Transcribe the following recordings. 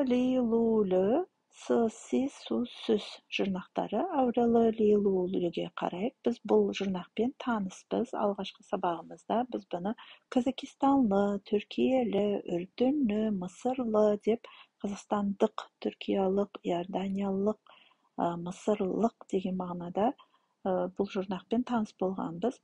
ли, лу, лі, с, си, су, сүз жұрнақтары. Ауралы, ли, лу, ліге қарайық. Біз бұл жұрнақпен таныспыз. Алғашқы сабағымызда біз бұны Казахстанлы, Түркиялі, Үрдүнлі, Мысырлы деп Қазақстандық, Түркиялық, Иорданиялық, Мысырлық деген мағынада бұл жұрнақпен таныс болғанбыз.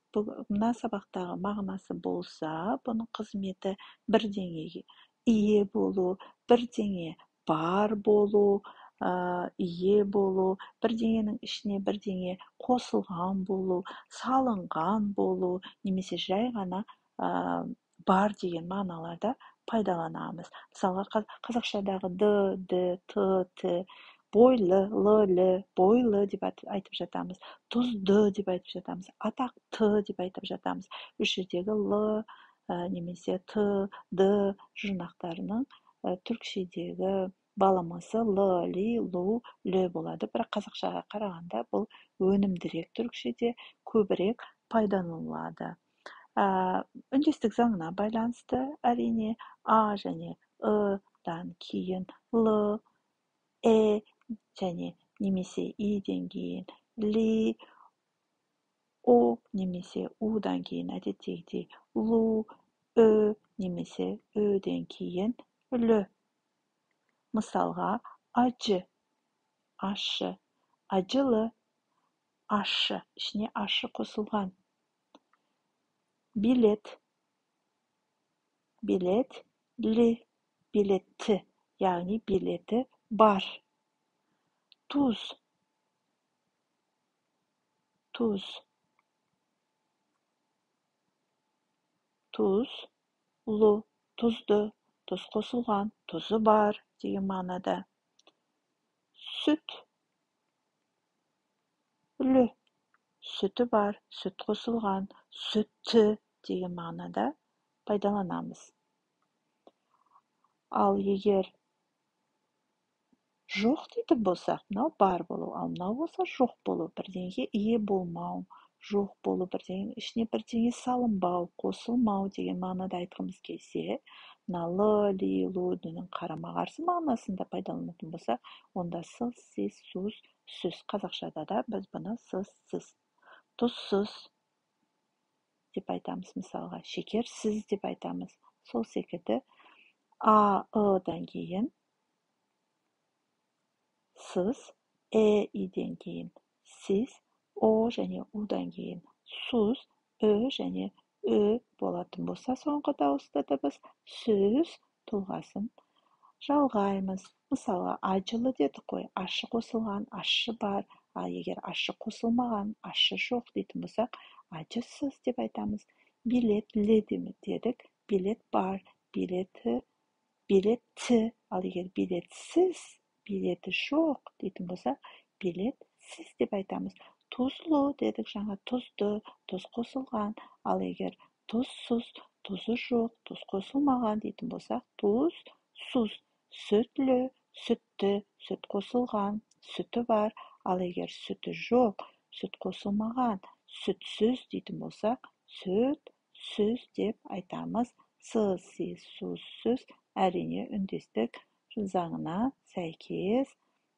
Мына сабақтағы мағынасы болса, бұның қызметі бірдеңеге ие болу, бірдеңе бар болу, ие болу, бірдеңенің ішіне бірдеңе қосылған болу, салынған болу, немесе жай ғана бар деген мағыналарда пайдаланамыз. Мысалға, қазақшадағы д, т, т, бойлы, лі, бойлы деп айтып жатамыз, тұзды деп айтып жатамыз, атақты деп айтып жатамыз. Үш жердегі л, немесе т, д жұрнақтарының түркшедегі баламасы л, ли, лу, лі болады. Бірақ қазақшаға қарағанда бұл өнімдірек, түркшеде көбірек пайдаланылады. Үндестік заңына байланысты әрине а және дан кейін л, және немесе иден кейін ли, о немесе удан кейін әдеттегідей лу, немесе өден кейін лі. Мысалға, ажы, ашы, ажылы, ашы, ішіне ашы қосылған. Билет, билет, ли, билетті, яғни билеті бар. Туз, туз, туз, лу, тұзды, тұз қосылған, тұзы бар деген мағынада. Сүт, лі, сүті бар, сүт қосылған, сүтті деген мағынада пайдаланамыз. Ал егер жоқ дейтін болсақ, мынау бар болу, ал мынау болса жоқ болу, бірдеңеге ие болмау, жоқ болу, бірдеңенің ішіне бірдеңе салынбау, қосылмау деген мағынада айтқымыз келсе, мына л, ли, лудың қарама-қарсы мағынасында пайдаланатын болса, онда с, си, сус, сүз. Қазақшада да біз бұны сіз, тұзсыз деп айтамыз. Мысалға, шекерсіз деп айтамыз. Сол секілді а, дан кейін сыз, иден кейін сіз, о және удан кейін сuz, және болатын болса, соңғы дауысты дыбыс сөз тұлғасын жалғаймыз. Мысалға, ажылы дедік қой, ашы қосылған, ашы бар, ал егер ашы қосылмаған, ашы жоқ дейтін болсақ, ажысыз деп айтамыз. Билетлі дедік, билет бар, билетті, ал егер билетсіз, билеті жоқ дейтін болса, билетсіз деп айтамыз. Тұзлы дедік, жаңа тұзды, тұз қосылған, ал егер тұзсыз, тұзы жоқ, тұз қосылмаған дейтін болсақ, тұзсыз. Сүтлі, сүтті, сүт қосылған, сүті бар, ал егер сүті жоқ, сүт қосылмаған, сүтсіз дейтін болсақ, сүтсіз деп айтамыз. Сыз, си, сус, сүз. Әрине, үндестік заңына сәйкес,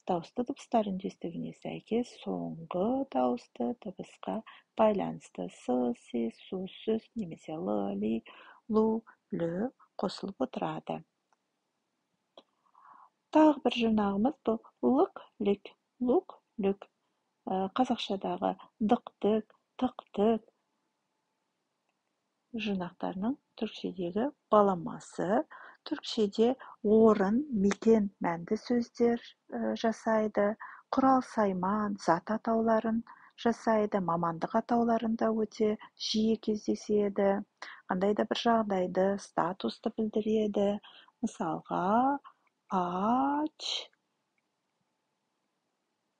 дауысты дыбыстар үндестігіне сәйкес, соңғы дауысты дыбысқа байланысты сыз, си, сус, сүз, немесе л, ли, лу, лі қосылып отырады. Тағы бір жұрнағымыз бұл лық, лік, лук, люк. Қазақшадағы дықтық, тықтық жұрнақтарының түркшедегі баламасы. Түркшеде орын, мекен мәнді сөздер жасайды, құрал сайман, зат атауларын жасайды, мамандық атауларында өте жиі кездеседі. Қандай да бір жағдайды, статусты білдіреді. Мысалға, ач,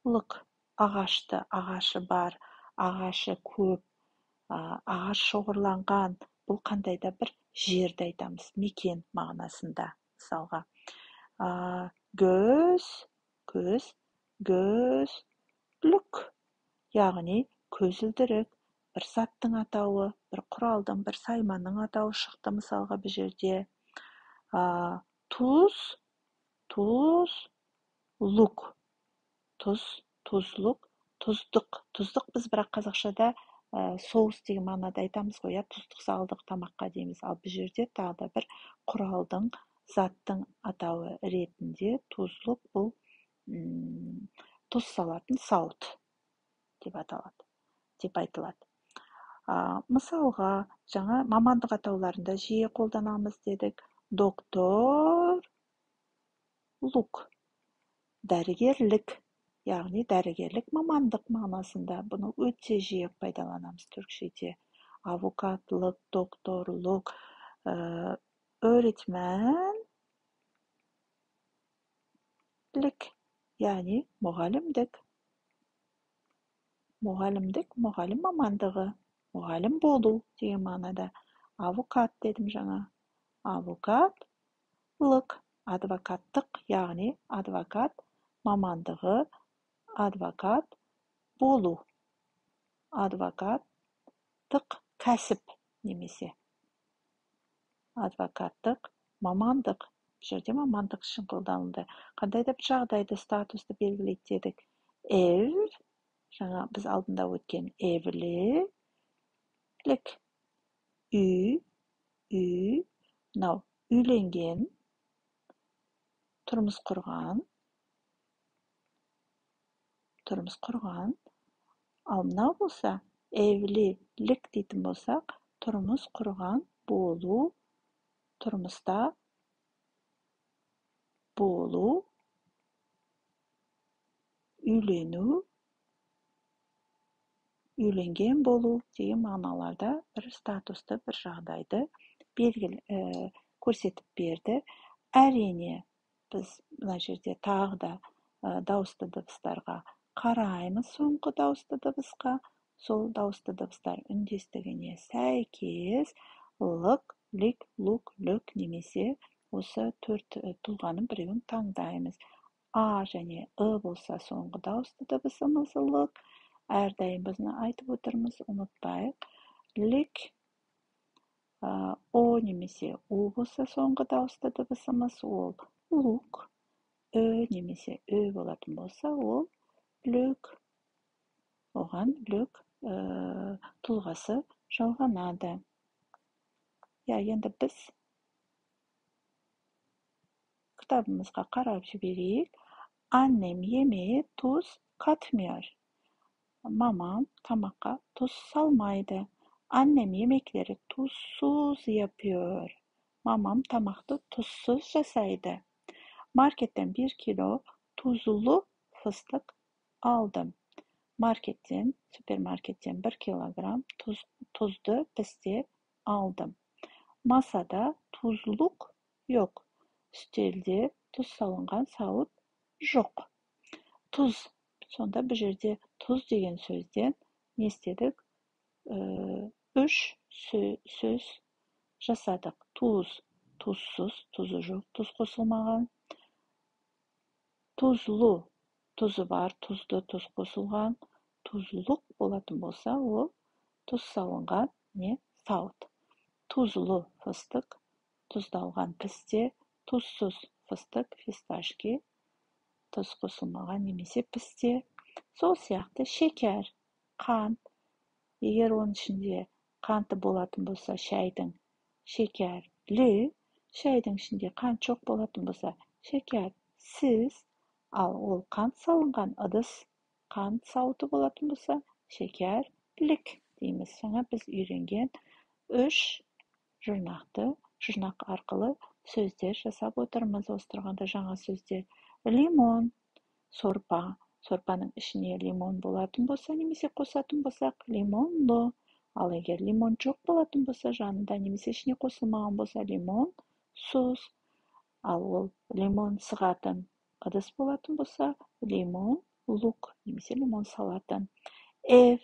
лық, ағашты, ағашы бар, ағашы көп, ағаш шоғырланған, бұл қандай да бір жерді айтамыз, мекен мағынасында. Мысалға, көз, көзлік, яғни көзілдірік, бір заттың атауы, бір құралдың, бір сайманның атауы шықты мысалға бұл жерде. Тұз, Tuzluk. Tuz, tuzluk, tuздық. Tuzdық біз бірақ қазақшада соус деген мағынада айтамыз ғой, тұздық салдық тамаққа дейміз. Ал бұл жерде тағы да бір құралдың, заттың атауы ретінде тузлық бұл тұз салатын сауыт деп айтылады. Мысалға, жаңа мамандық атауларында жиі қолданамыз дедік. Докторлық, дәрігерлік, яғни дәрігерлік мамандық мағынасында бұны өте жиі пайдаланамыз түркішеде. Авокатлық, докторлық, öğretmenlik, яғни мұғалімдік. Мұғалімдік, мұғалім мамандығы, мұғалім болу деген мағынада. Авокат дедім жаңа. Авокатлық, адвокаттық, яғни адвокат мамандығы, адвокат болу. Адвокаттық кәсіп немесе. Адвокаттық мамандық. Бұл жерде мамандық үшін қолданылды. Қандай да бір жағдайды, статусты белгілейді дедік. Ev, жаңа біз алдында өткен evlilik. Үй, мынау үйленген, тұрмыс құрған. Ал мынау болса, evlilik дейтін болсақ, тұрмыс құрған, болу, тұрмыста болу, үйлену, үйленген болу деген мағыналарда бір статусты, бір жағдайды көрсетіп берді. Әрине, біз мына жерде тағы да дауысты дыбыстарға қараймыз, соңғы дауысты дыбысқа. Сол дауысты дыбыстар үндестігіне сәйкес лық, лик, лук, løk немесе осы төрт тұлғаның біреуін таңдаймыз. А және болса соңғы дауысты дыбысымыз лық. Әрдайым бізді айтып отырмыз, ұмытпайық. Лик, о немесе у болса соңғы дауысты дыбысымыз ол лук. Немесе болатын болса ол løk. Оған løk тұлғасы жалғанады. Енді біз кітабымызға қарап жіберейік. Annem yemeğe tuz katmıyor. Mamam tamaqqa tuz salmaydı. Annem yemekleri tuzsuz yapıyor. Mamam tamaқты tuzsuz жасайды. Marketten 1 kilo tuzlu fıstık aldım. Süpermarketten 1 kilogram tuzlu piste aldım. Masada tuzluk yok. Үстелде тұз салынған сауыт жоқ. Тұз. Сонда бұл жерде тұз деген сөзден не істедік? 3 сөз жасадық. Тұз, тұзсыз, тұзы жоқ, тұз қосылмаған. Тұзлы, тұзы бар, тұзды, тұз қосылған. Тұзлық болатын болса, ол тұз салынған не сауыт. Тұзлы фыстық, тұздалған пісте, тұзсыз фыстық, фисташки, тұз қосылмаған немесе пісте. Сол сияқты шекер, қант. Егер оның ішінде қанты болатын болса, шайдың шекерлі, шайдың ішінде қант жоқ болатын болса, шекерсіз. Ал ол қант салынған ыдыс, қант сауыты болатын болса, шекерлік дейміз. Жаңа біз үйренген 3 жұрнақ арқылы сөздер жасап отырмыз. Осы тұрғанда жаңа сөздер. Лимон, сорпа. Сорпаның ішіне лимон болатын болса, немесе қосатын болсақ, лимонлы. Ал егер лимон жоқ болатын болса, жанында немесе ішіне қосылмаған болса, лимон сус. Ал ол лимон сығатын ыдыс болатын болса, лимон лук немесе лимон салатын. Ev,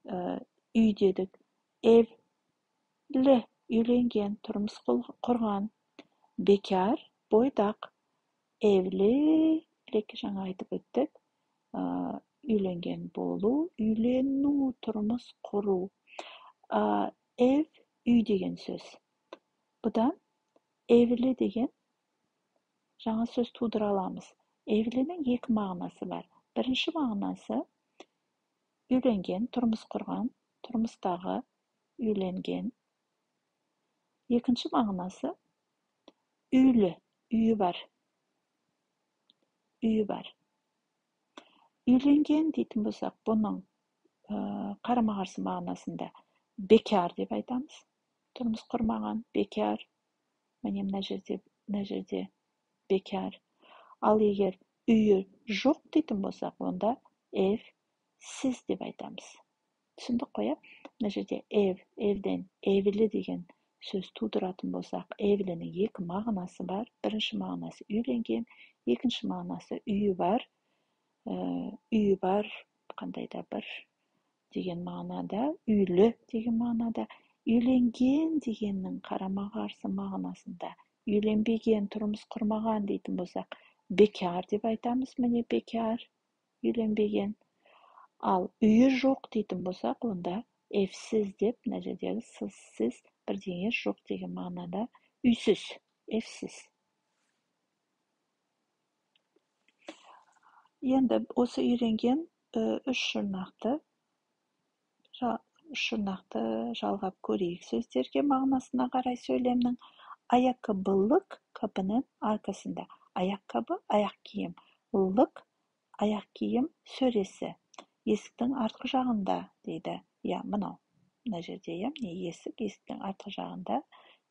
үй дедік. Evli, үйленген, тұрмыс құрған. Bekar, бойдақ. Evlilik, жаңа айтып өттік. Үйленген болу, үйлену, тұрмыс құру. Ev, үй деген сөз. Бұдан evli деген жаңа сөз тудыра аламыз. Evli'nin екі мағынасы бар. Бірінші мағынасы үйленген, тұрмыс құрған, тұрмыстағы үйленген. Екінші мағынасы үйлі, үйі бар. Үйі бар. Үйленген дейтін болсақ, бұның қарама-қарсы мағынасында бекар деп айтамыз. Тұрмыс құрмаған, бекар. Міне мына жерде бекар. Ал егер үйі жоқ дейтін болсақ, онда evsiz деп айтамыз. Түсіндік қой? Мына жерде evден evli деген сөз тудыратын болсақ, evli'nin екі мағынасы бар. Бірінші мағынасы үйленген, екінші мағынасы үйі бар. Үйі бар, қандай да бір деген мағынада, үйлі деген мағынада. Үйленген дегеннің қарама-қарсы мағынасында үйленбеген, тұрмыс құрмаған дейтін болсақ, бекар деп айтамыз. Міне бекар, үйленбеген. Ал үйі жоқ дейтін болсақ, онда evsiz деп, мына жердегі сіз бірдеңе жоқ деген мағынада үйсіз, evsiz. Енді осы үйренген үш жұрнақты жалғап көрейік. Сөздерге мағынасына қарай сөйлемнің. Ayakkabılık kapının arkasında. Ayakkabı, аяқ киім. Лык, аяқ киім сөресі. Есіктің артқы жағында дейді. Мынау. Мына жерде есіктің артқы жағында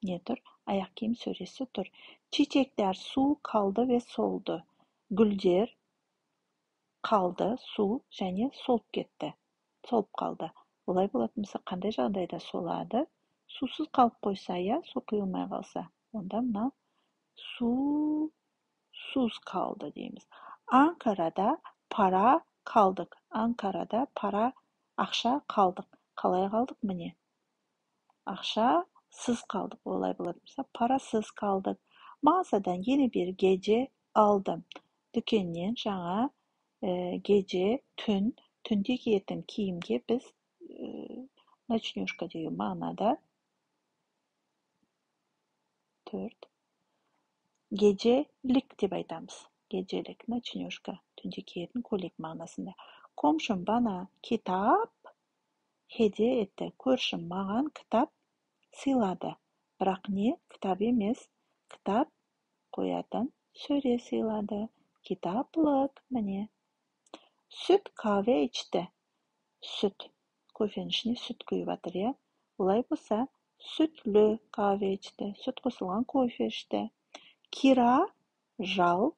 не тұр? Аяқ киім сөресі тұр. Çiçekler su kaldı ve soldu. Гүлдер қалды, су және солып кетті. Солып қалды. Олай болатын болса, қандай жағдайда солады? Сусыз қалып қойса, су құйылмай қалса, онда мына susuz kaldı дейміз. Анкарада para қалдық. Анкарада para, ақша қалдық. Қалай қалдық? Міне. Ақшасыз қалдық. Олай болатын болса, parasız қалдық. Mağazadan yeni bir gece aldım. Дүкеннен жаңа gece, түнде киетін киімге біз ночнушка деген мағынада 4. Gecelik деп айтамыз. Gecelik, ночнушка, түнде киетін көйлек мағынасында. Komşum bana kitap hediye etti. Көршім маған кітап сыйлады. Бірақ не? Кітап емес. Кітап қоятын сөре сыйлады. Kitaplık, міне. Süt kahve içti. Süt. Кофенің ішіне сүт құйып жатыр, Олай болса, sütlü kahve içti. Süt қосылған кофе ішті. Kira, жал,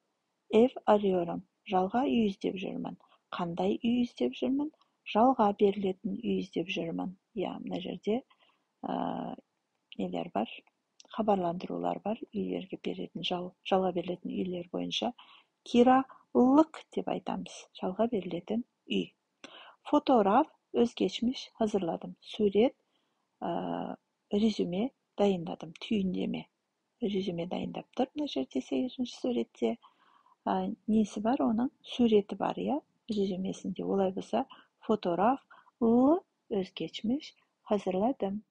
ev arıyorum. Жалға үй іздеп жүрмін. Қандай үй іздеп жүрмін? Жалға берілетін үй іздеп жүрмін. Мына жерде нелер бар? Хабарландырулар бар. Үйлерге беретін, жалға берілетін үйлер бойынша. Kiralık деп айтамыз. Жалға берілетін үй. Fotoğraf, özgeçmiş hazırladım. Сурет, резюме дайындаdım. Түйіндеме. Резюме дайындап тұр. Мына жерде 8-ші суретте несі бар? Оның суреті бар, резюмесінде. Олай болса, fotoğraf, özgeçmiş hazırladım.